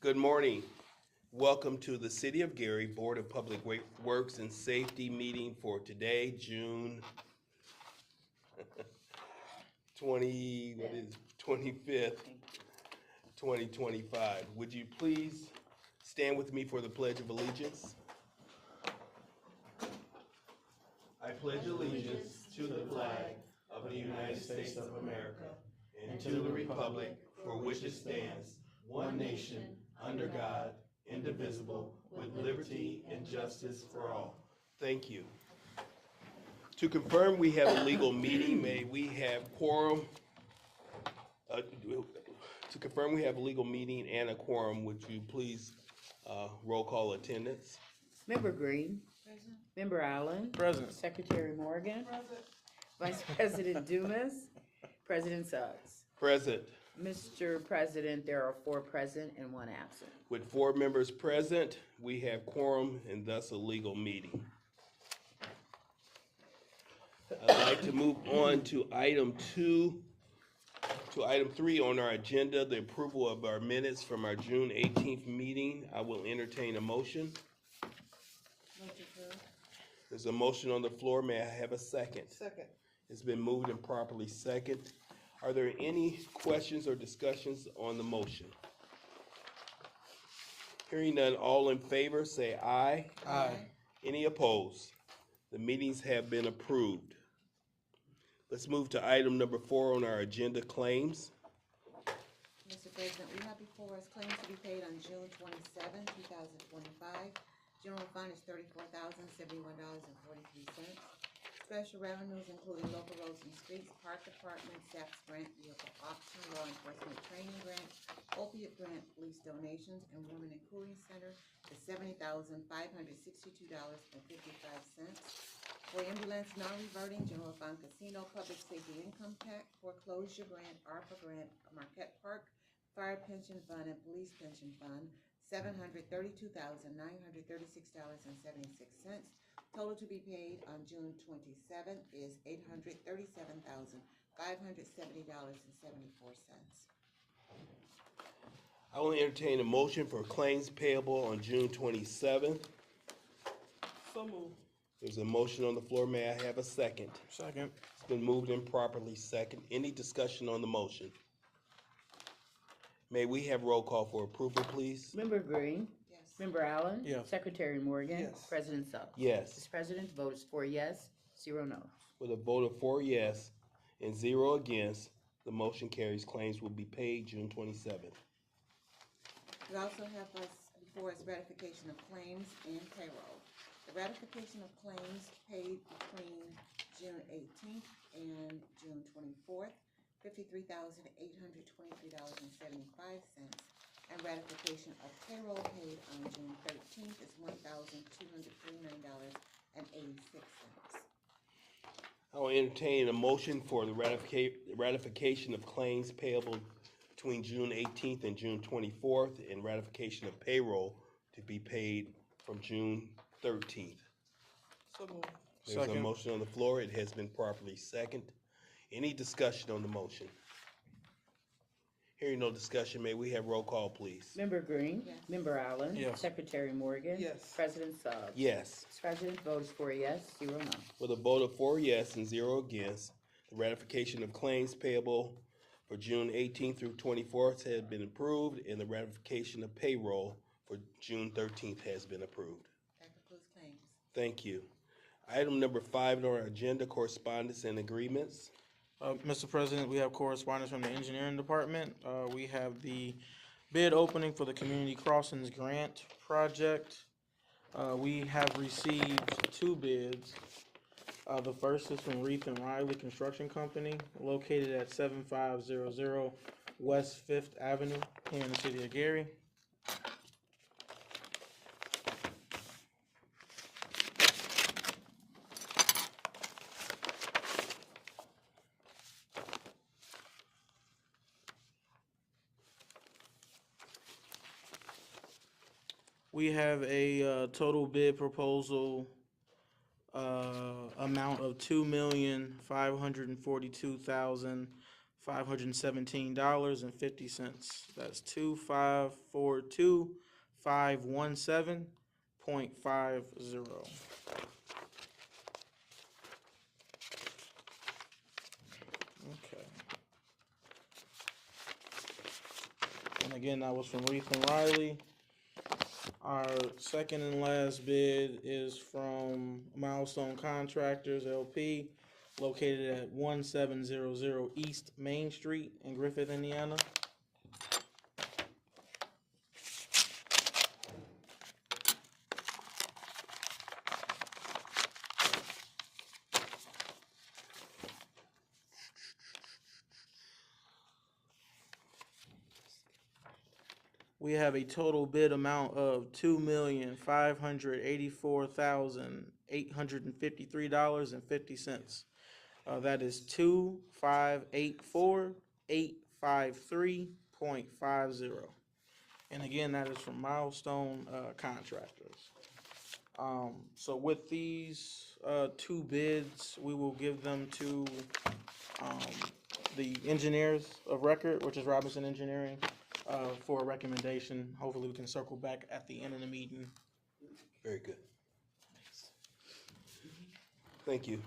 Good morning. Welcome to the City of Gary Board of Public Works and Safety meeting for today, June 25th, 2025. Would you please stand with me for the Pledge of Allegiance? I pledge allegiance to the flag of the United States of America and to the republic for which it stands, one nation, under God, indivisible, with liberty and justice for all. Thank you. To confirm we have a legal meeting, may we have quorum? To confirm we have a legal meeting and a quorum, would you please roll call attendance? Member Green. Present. Member Allen. Present. Secretary Morgan. Present. Vice President Dumas. President Suggs. Present. Mr. President, there are 4 present and 1 absent. With 4 members present, we have quorum and thus a legal meeting. I'd like to move on to item 3 on our agenda, the approval of our minutes from our June 18th meeting. I will entertain a motion. Motion approved. There's a motion on the floor. May I have a second? Second. It's been moved and properly second. Are there any questions or discussions on the motion? Hearing none, all in favor say aye. Aye. Any opposed? The meetings have been approved. Let's move to item number 4 on our agenda, claims. Mr. President, we have before us claims to be paid on June 27, 2025. General fund is $34,071.43. Special revenues including local roads and streets, park department, SAPS grant, vehicle auction, law enforcement training grant, opiate grant, police donations, and women and cooling center is $70,562.55. For ambulance non-reverting, general fund, casino, public safety income tax, foreclosure grant, ARPA grant, Marquette Park, fire pension fund, and police pension fund, $732,936.76. Total to be paid on June 27th is $837,570.74. I will entertain a motion for claims payable on June 27th. So moved. There's a motion on the floor. May I have a second? Second. It's been moved and properly second. Any discussion on the motion? May we have roll call for approval, please? Member Green. Yes. Member Allen. Yes. Secretary Morgan. Yes. President Suggs. Yes. Mr. President, the vote is 4 yes, 0 no. With a vote of 4 yes and 0 against, the motion carries. Claims will be paid June 27th. We also have us before us ratification of claims and payroll. The ratification of claims paid between June 18th and June 24th, $53,823.75, and ratification of payroll paid on June 13th is $1,239.86. I will entertain a motion for the ratification of claims payable between June 18th and June 24th, and ratification of payroll to be paid from June 13th. So moved. There's a Second. motion on the floor. It has been properly seconded. Any discussion on the motion? Hearing no discussion, may we have roll call, please? Member Green. Yes. Member Allen. Yes. Secretary Morgan. Yes. President Suggs. Yes. Mr. President, the vote is 4 yes, 0 no. With a vote of 4 yes and 0 against, the ratification of claims payable for June 18th through 24th has been approved, and the ratification of payroll for June 13th has been approved. That concludes claims. Thank you. Item number 5 on our agenda, correspondence and agreements. Mr. President, we have correspondence from the engineering department. We have the bid opening for the Community Crossings Grant Project. We have received 2 bids. The first is from Reef and Riley Construction Company, located at 7500 West 5th Avenue here in the city of Gary. We have a total bid proposal amount of $2,542,900 $517.50. That's 2542517.50. Okay. And again, that was from Reef and Riley. Our second and last bid is from Milestone Contractors LP, located at 1700 East Main Street in Griffith, Indiana. We have a total bid amount of $2,584,853.50. That is 2,584,853.50. And again, that is from Milestone Contractors. So with these two bids, we will give them to the engineers of record, which is Robinson Engineering, for a recommendation. Hopefully we can circle back at the end of the meeting. Very good. Thank you.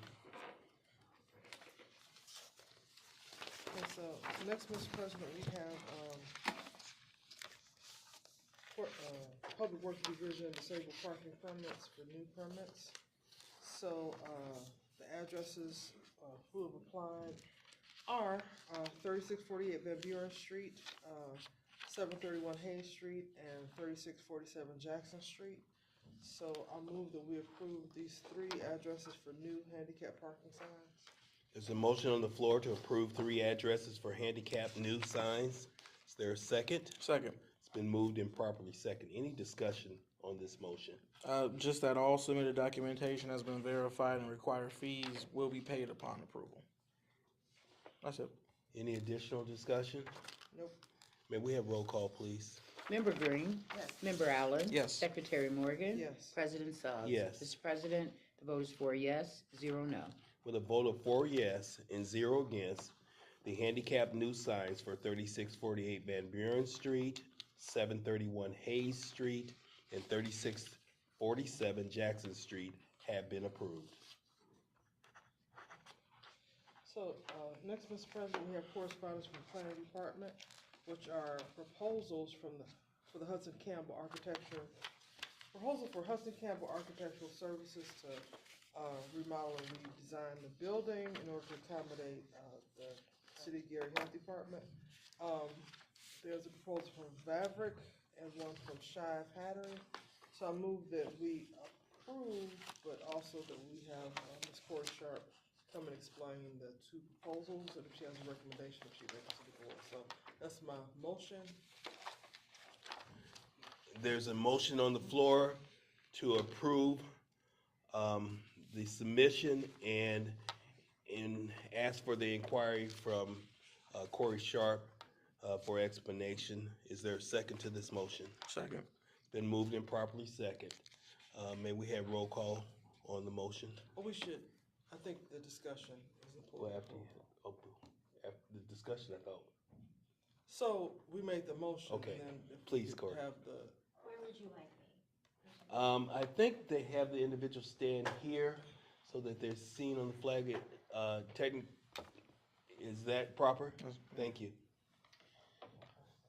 Okay, so next, Mr. President, we have, Public Works Division disabled parking permits for new permits. So, the addresses, who have applied are, 3648 Van Buren Street, 731 Hayes Street, and 3647 Jackson Street. So I'll move that we approve these three addresses for new handicap parking signs. There's a motion on the floor to approve 3 addresses for handicap new signs. Is there a second? Second. It's been moved and properly second. Any discussion on this motion? Just that all submitted documentation has been verified and required fees will be paid upon approval. That's it. Any additional discussion? Nope. May we have roll call, please? Member Green? Yes. Member Allen? Yes. Secretary Morgan? Yes. President Suggs? Yes. Mr. President, the vote is 4 yes, 0 no. With a vote of 4 yes and 0 against, the handicap new signs for 3648 Van Buren Street, 731 Hayes Street, and 3647 Jackson Street have been approved. So, next, Mr. President, we have correspondence from the Planning Department, which are proposals for the Hudson Campbell Architectural Architectural Services to remodel and redesign the building in order to accommodate the City of Gary Health Department. There's a proposal from Vavrick and one from Shive Hattery. So I move that we approve, but also that we have Ms. Corey Sharp come and explain the 2 proposals, and if she has a recommendation, if she brings it to the board. So that's my motion. There's a motion on the floor to approve the submission and ask for the inquiry from Corey Sharp for explanation. Is there a second to this motion? Second. Been moved and properly second. May we have roll call on the motion? Well, we should, I think the discussion is Well, important. after the discussion, I thought. So we made the motion. Okay. And then if we Please, could Corey. have the, Where would you like me? I think they have the individual stand here so that they're seen on the flag. Is that proper? Thank you.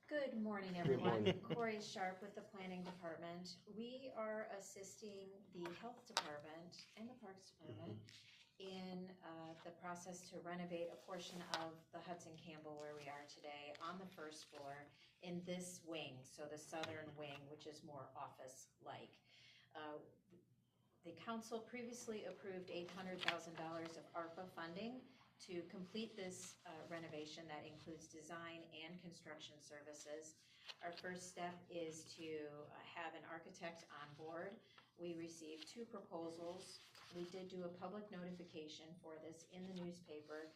Good morning, Good everyone. morning. Corey Sharp with the Planning Department. We are assisting the Health Department and the Parks Department in the process to renovate a portion of the Hudson Campbell where we are today on the first floor in this wing, so the southern wing, which is more office-like. The council previously approved $800,000 of ARPA funding to complete this renovation that includes design and construction services. Our first step is to have an architect on board. We received 2 proposals. We did do a public notification for this in the newspaper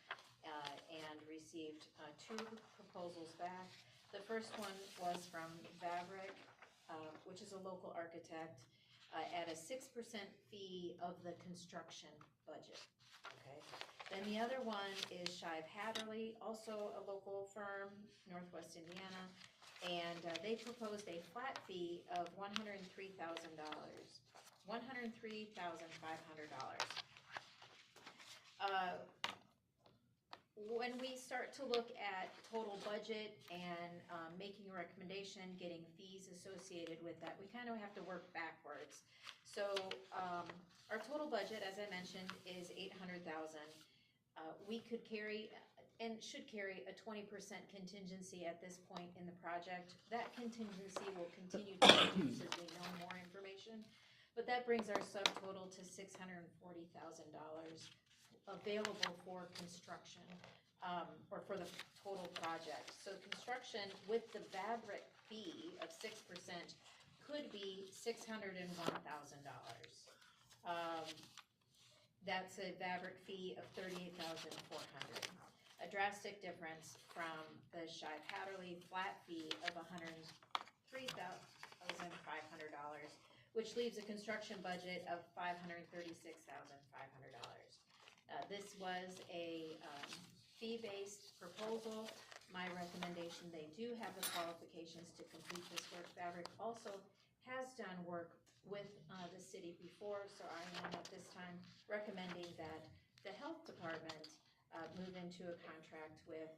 and received 2 proposals back. The first one was from Vavrick, which is a local architect, at a 6% fee of the construction budget. Okay, Then the other one is Shive Hatterley, also a local firm, Northwest Indiana, and they proposed a flat fee of $103,000, $103,500. When we start to look at total budget and making a recommendation, getting fees associated with that, we kind of have to work backwards. So our total budget, as I mentioned, is $800,000. We could carry and should carry a 20% contingency at this point in the project. That contingency will continue to reduce as we know more information, but that brings our subtotal to $640,000 available for construction, or for the total project. So construction with the VABRIC fee of 6% could be $601,000. That's a VABRIC fee of $38,400. A drastic difference from the Shive Hatterley flat fee of $103,500, which leaves a construction budget of $536,500. This was a fee-based proposal. My recommendation, they do have the qualifications to complete this work. VABRIC also has done work with the city before, so I am at this time recommending that the health department move into a contract with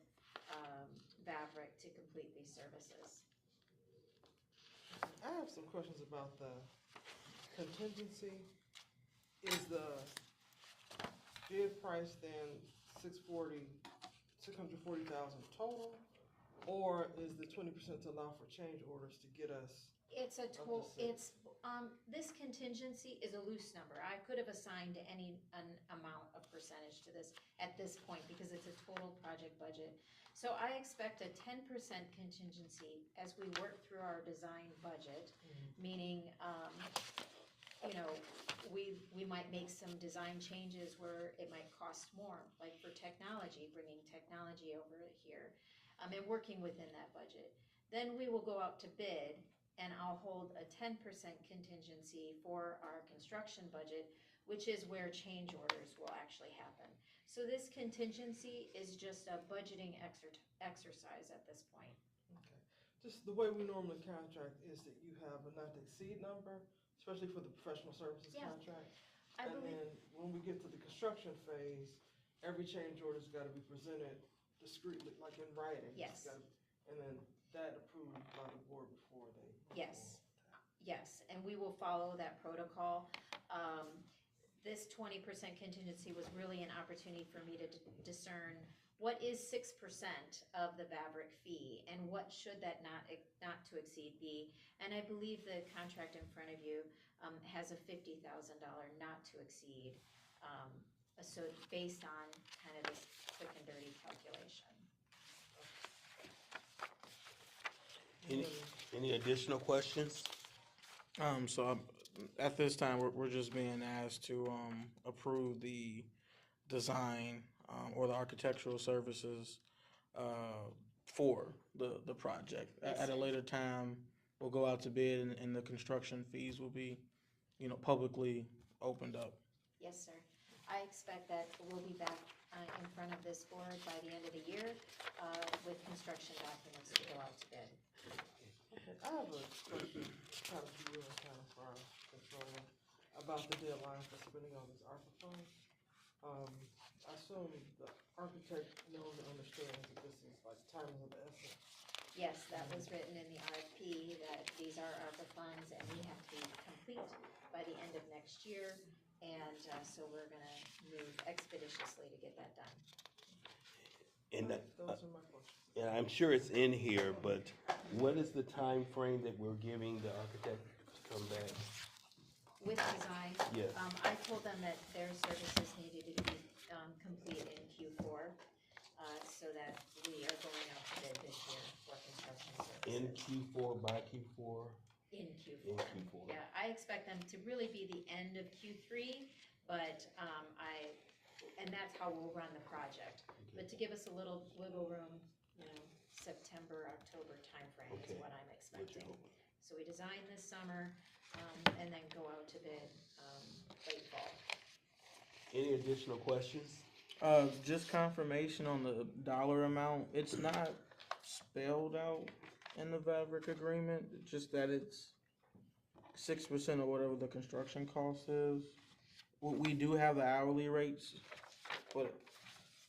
VABRIC to complete these services. I have some questions about the contingency. Is the bid price then $640,000 total? Or is the 20% to allow for change orders to get us? It's a total, Up to this contingency is a loose number. I could have assigned an amount of percentage to this at this point because it's a total project budget. So I expect a 10% contingency as we work through our design budget, meaning, you know, we might make some design changes where it might cost more, like for technology, bringing technology over here, and working within that budget. Then we will go out to bid, and I'll hold a 10% contingency for our construction budget, which is where change orders will actually happen. So this contingency is just a budgeting exercise at this point. Okay. Just the way we normally contract is that you have a not to exceed number, especially for the professional services Yeah. contract. I And believe, then when we get to the construction phase, every change order's gotta be presented discreetly, like in writing. It's Yes. gotta- And then that approved by the board before they. Yes. Yes, and we will follow that protocol. This 20% contingency was really an opportunity for me to discern what is 6% of the VABRIC fee and what should that not to exceed be. And I believe the contract in front of you has a $50,000 not to exceed, so based on kind of this quick and dirty calculation. Any additional questions? At this time, we're just being asked to, approve the design, or the architectural services, for the project. Yes, At a sir. later time, we'll go out to bid and the construction fees will be, publicly opened up. Yes, sir. I expect that we'll be back in front of this board by the end of the year with construction documents to go out to bid. Okay, I have a question, kind of for you and kind of for our controller, about the deadline for spending all these ARPA funds. I assume the architect knows and understands that this is like time is of the essence. Yes, that was written in the RFP, that these are ARPA funds and we have to be complete by the end of next year. And so we're gonna move expeditiously to get that done. And Those are my questions. and I'm sure it's in here, but what is the time frame that we're giving the architect to come back? With design, Yes. I told them that their services needed to be complete in Q4, so that we are going out to bid this year for construction In services. Q4, by Q4? In In Q4. Q4. Yeah, I expect them to really be the end of Q3, but and that's how we'll run the project. But to give us a little wiggle room, September, October timeframe is Okay. what I'm What you expecting. hoping? So we design this summer, and then go out to bid late fall. Any additional questions? Just confirmation on the dollar amount. It's not spelled out in the Vavrick agreement, just that it's 6% of whatever the construction cost is. We do have the hourly rates, but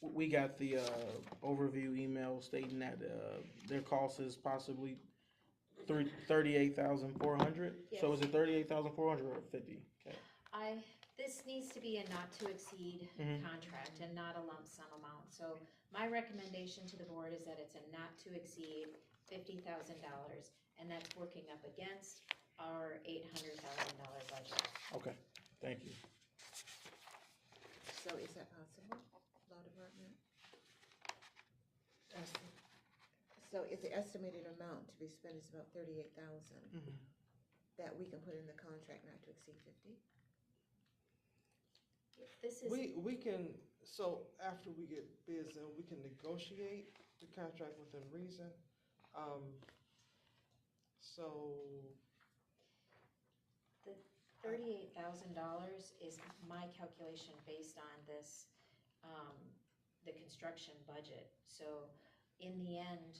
we got the, overview email stating that, their cost is possibly 38,400. So is it 38,400 or 50? Okay. This needs to be a not to exceed Mhm. contract and not a lump sum amount. So my recommendation to the board is that it's a not to exceed $50,000, and that's working up against our $800,000 budget. Okay, thank you. So is that possible, law department? So if the estimated amount to be spent is about 38,000, Mhm. that we can put in the contract not to exceed 50? This is, We can, so after we get bids in, we can negotiate the contract within reason. So, the $38,000 is my calculation based on this, the construction budget. So in the end,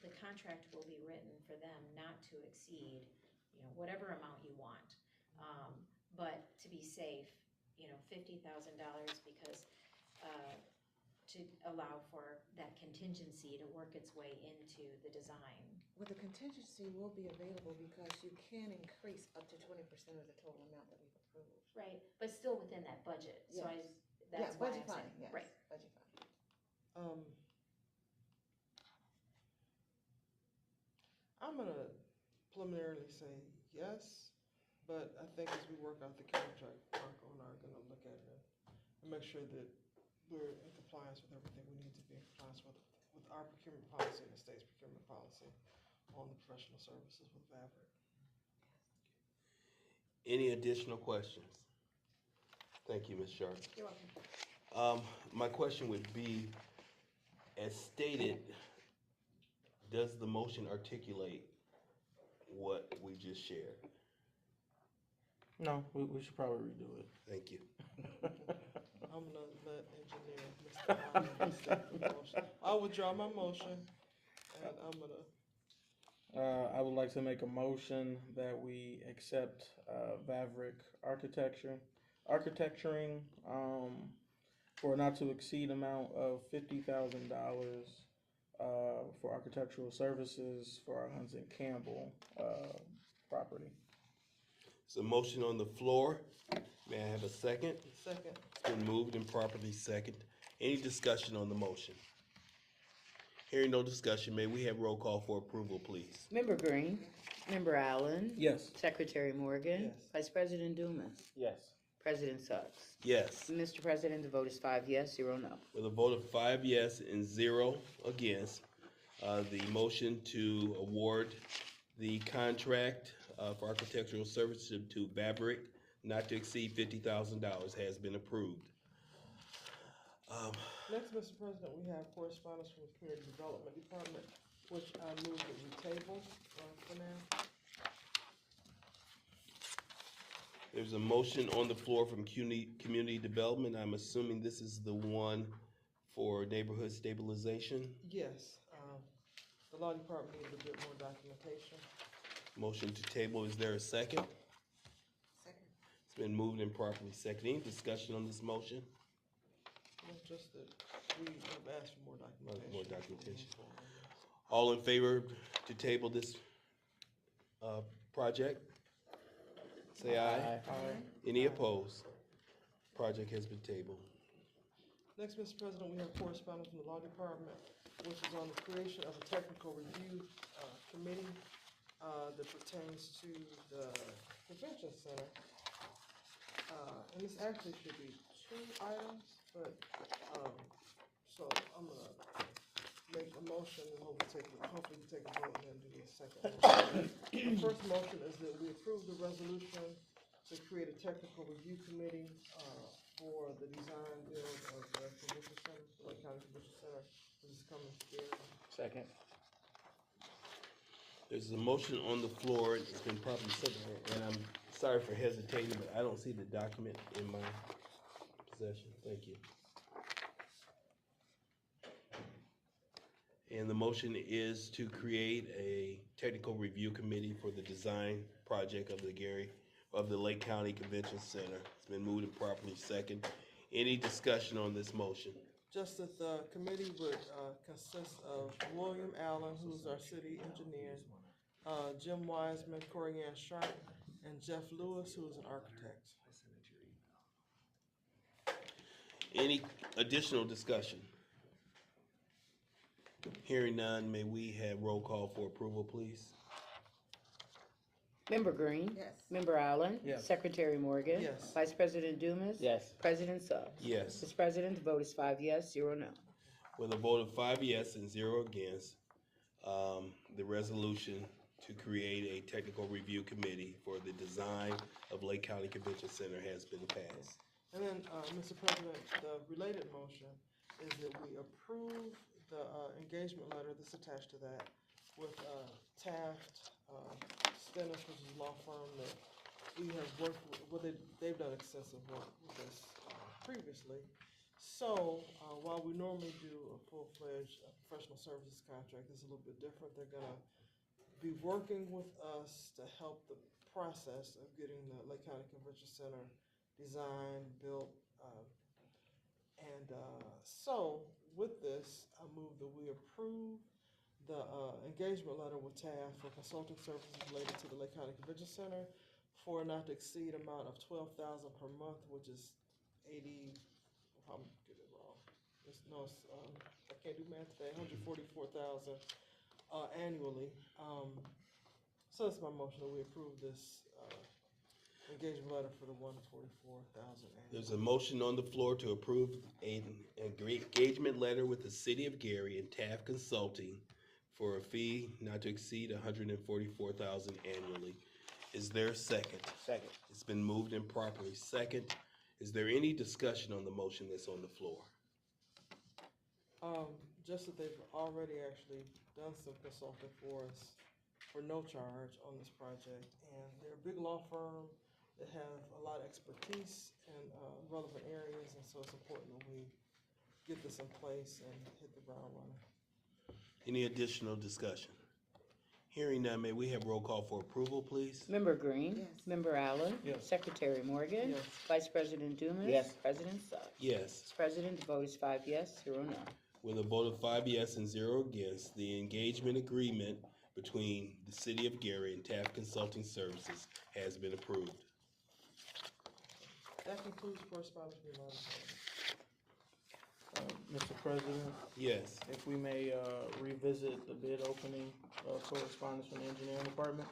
the contract will be written for them not to exceed, whatever amount you want. But to be safe, $50,000 because, to allow for that contingency to work its way into the design. Well, the contingency will be available because you can increase up to 20% of the total amount that we've approved. Right, but still within that budget, so Yes. that's Yeah, why budget I'm saying, fine, yes, right. budget fine. I'm gonna preliminarily say yes, but I think as we work out the contract, Marco and I are gonna look at it and make sure that we're in compliance with everything we need to be in compliance with our procurement policy and the state's procurement policy on the professional services with Vavrick. Any additional questions? Thank you, Ms. Sharp. You're welcome. My question would be, as stated, does the motion articulate what we just shared? No, we should probably redo it. Thank you. I'm gonna let engineer Mr. Allen state the motion. I'll withdraw my motion and I'm gonna, I would like to make a motion that we accept, Vavrick architecturing, for a not to exceed amount of $50,000, for architectural services for our Hunts and Campbell, property. There's a motion on the floor. May I have a second? second, It's been moved and properly second. Any discussion on the motion? Hearing no discussion, may we have roll call for approval, please? Member Green, Member Allen, Yes. Secretary Morgan, Yes. Vice President Dumas, Yes. President Suggs. Yes. Mr. President, the vote is 5 yes, 0 no. With a vote of 5 yes and 0 against, the motion to award the contract for architectural services to Vavrick not to exceed $50,000 has been approved. next, Mr. President, we have correspondence from the Community Development Department, which I move that we table, for now. There's a motion on the floor from Community Development. I'm assuming this is the one for neighborhood stabilization. Yes, the law department needed a bit more documentation. Motion to table, is there a second? Second. It's been moved and properly seconded. Any discussion on this motion? It's just that we have asked for more documentation. More documentation. All in favor to table this, project? Say aye. Any opposed? Project has been tabled. Next, Mr. President, we have correspondence from the law department, which is on the creation of a technical review, committee, that pertains to the convention center. And this actually should be 2 items, but, so I'm gonna make a motion and hopefully take a vote and then do the second motion. The first motion is that we approve the resolution to create a technical review committee, for the design build of the convention center, the Lake County Convention Center, which is coming here. Second. There's a motion on the floor. It's been properly seconded, and I'm sorry for hesitating, but I don't see the document in my possession. Thank you. And the motion is to create a technical review committee for the design project of the Lake County Convention Center. It's been moved and properly second. Any discussion on this motion? Just that the committee would consist of William Allen, who's our city engineer, Jim Wiseman, Corey Ann Sharp, and Jeff Lewis, who is an architect. Any additional discussion? Hearing none, may we have roll call for approval, please? Member Green? Yes. Member Allen? Yes. Secretary Morgan? Yes. Vice President Dumas? Yes. President Suggs? Yes. Mr. President, the vote is 5 yes, 0 no. With a vote of 5 yes and 0 against, the resolution to create a technical review committee for the design of Lake County Convention Center has been passed. And then, Mr. President, the related motion is that we approve the engagement letter that's attached to that with Taft Stennis, which is a law firm that we have worked with. Well, they've done extensive work with us previously. So while we normally do a full-fledged professional services contract, it's a little bit different. They're gonna be working with us to help the process of getting the Lake County Convention Center designed, built, so with this, I move that we approve the engagement letter with Taft for consulting services related to the Lake County Convention Center for a not to exceed amount of $12,000 per month, which is 80. I'm getting it wrong. I can't do math today. 144,000 annually. So that's my motion that we approve this engagement letter for the 144,000 annually. There's a motion on the floor to approve an engagement letter with the City of Gary and Taft Consulting for a fee not to exceed $144,000 annually. Is there a second? Second. It's been moved and properly second. Is there any discussion on the motion that's on the floor? Just that they've already actually done some consulting for us for no charge on this project, and they're a big law firm that have a lot of expertise in relevant areas, and so it's important that we get this in place and hit the ground running. Any additional discussion? Hearing none, may we have roll call for approval, please? Member Green? Yes. Member Allen? Yes. Secretary Morgan? Yes. Vice President Dumas? Yes. President Suggs? Yes. Mr. President, the vote is 5 yes, 0 no. With a vote of 5 yes and 0 against, the engagement agreement between the City of Gary and Taft Consulting Services has been approved. That concludes correspondence from the Mr. President, Yes. if we may revisit the bid opening correspondence from the engineering department,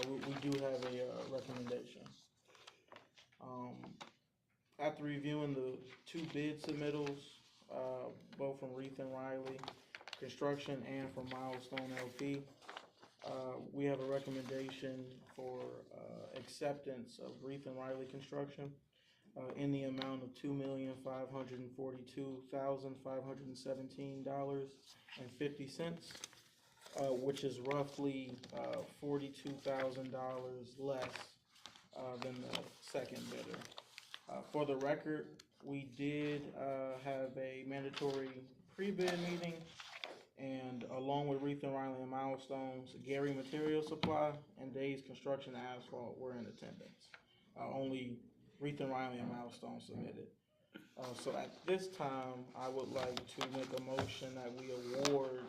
we do have a recommendation. After reviewing the 2 bid submittals, both from Reith and Riley Construction and from Milestone LP, we have a recommendation for acceptance of Reith and Riley Construction in the amount of $2,542,517.50, which is roughly $42,000 less than the second bidder. For the record, we did have a mandatory pre-bid meeting, and along with Reith and Riley and Milestones, Gary Material Supply and Days Construction Asphalt were in attendance. Only Reith and Riley and Milestone submitted. So at this time, I would like to make a motion that we award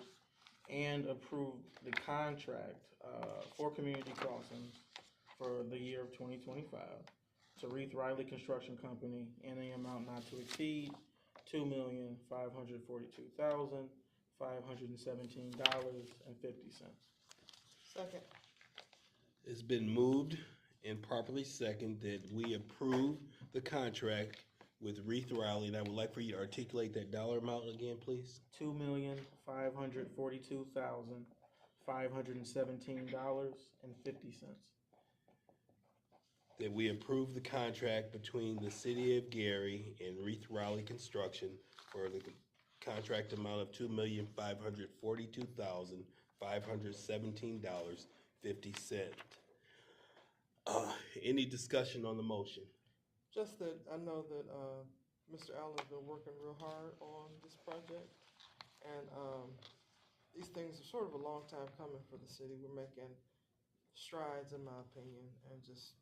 and approve the contract for Community Crossings for the year of 2025 to Reith Riley Construction Company in an amount not to exceed $2,542,517.50. Second. It's been moved and properly seconded that we approve the contract with Reith Riley, and I would like for you to articulate that dollar amount again, please. $2,542,517.50. That we approve the contract between the City of Gary and Reith Riley Construction for the contract amount of $2,542,517.50. Any discussion on the motion? Just that I know that, Mr. Allen's been working real hard on this project. And, these things are sort of a long time coming for the city. We're making strides, in my opinion, and I'm just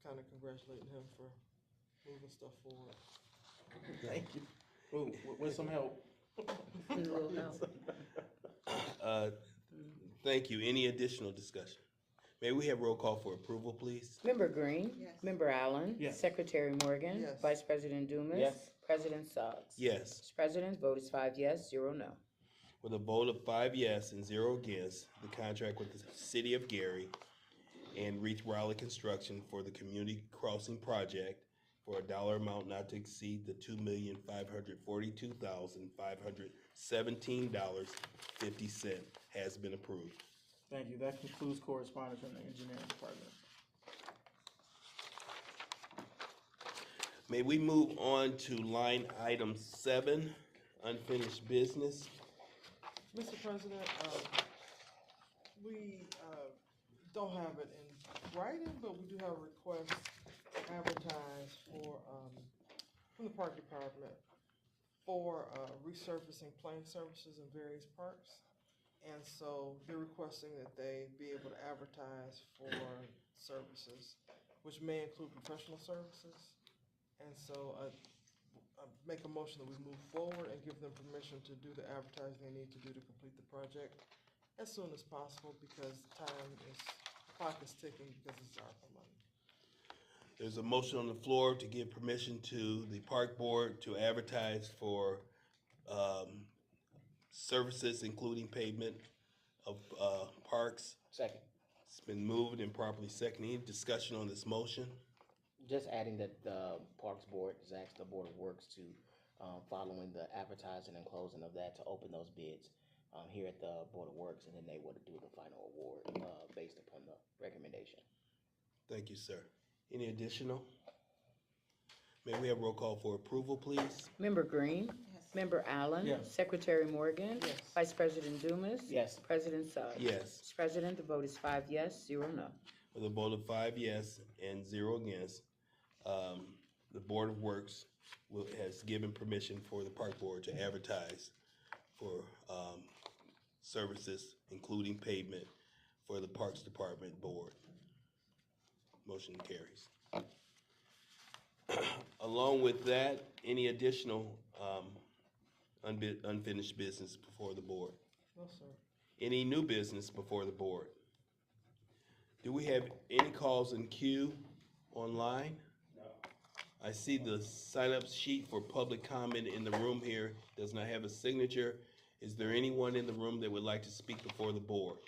kind of congratulating him for moving stuff forward. Thank you. Ooh, with some help. A little help. Thank you. Any additional discussion? May we have roll call for approval, please? Member Green? Yes. Member Allen? Yes. Secretary Morgan? Yes. Vice President Dumas? Yes. President Suggs? Yes. Mr. President, vote is 5 yes, 0 no. With a vote of 5 yes and 0 against, the contract with the City of Gary and Reith Raleigh Construction for the Community Crossing Project for a dollar amount not to exceed the $2,542,517.50 has been approved. Thank you. That concludes correspondence from the engineering department. May we move on to line item 7, unfinished business? Mr. President, we don't have it in writing, but we do have a request to advertise for, from the Park Department for resurfacing plane services in various parks. And so they're requesting that they be able to advertise for services, which may include professional services. And so I make a motion that we move forward and give them permission to do the advertising they need to do to complete the project as soon as possible, because clock is ticking because it's ARPA money. There's a motion on the floor to give permission to the park board to advertise for services including pavement of parks. Second. It's been moved and properly seconded. Any discussion on this motion? Just adding that the Parks Board has asked the Board of Works to, following the advertising and closing of that, to open those bids here at the Board of Works, and then they would do the final award based upon the recommendation. Thank you, sir. Any additional? May we have roll call for approval, please? Member Green? Yes. Member Allen? Yes. Secretary Morgan? Yes. Vice President Dumas? Yes. President Suggs? Yes. Mr. President, the vote is 5 yes, 0 no. With a vote of 5 yes and 0 against, the Board of Works has given permission for the park board to advertise for services, including pavement, for the Parks Department Board. Motion carries. Along with that, any additional unfinished business before the board? No, sir. Any new business before the board? Do we have any calls in queue online? No. I see the sign-up sheet for public comment in the room here does not have a signature. Is there anyone in the room that would like to speak before the board?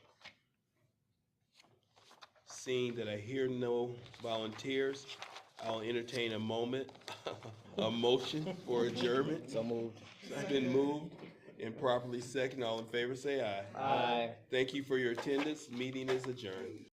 Seeing that I hear no volunteers, I'll entertain a motion for adjournment. So moved. It's been moved and properly seconded. All in favor say aye. Aye. Thank you for your attendance. Meeting is adjourned.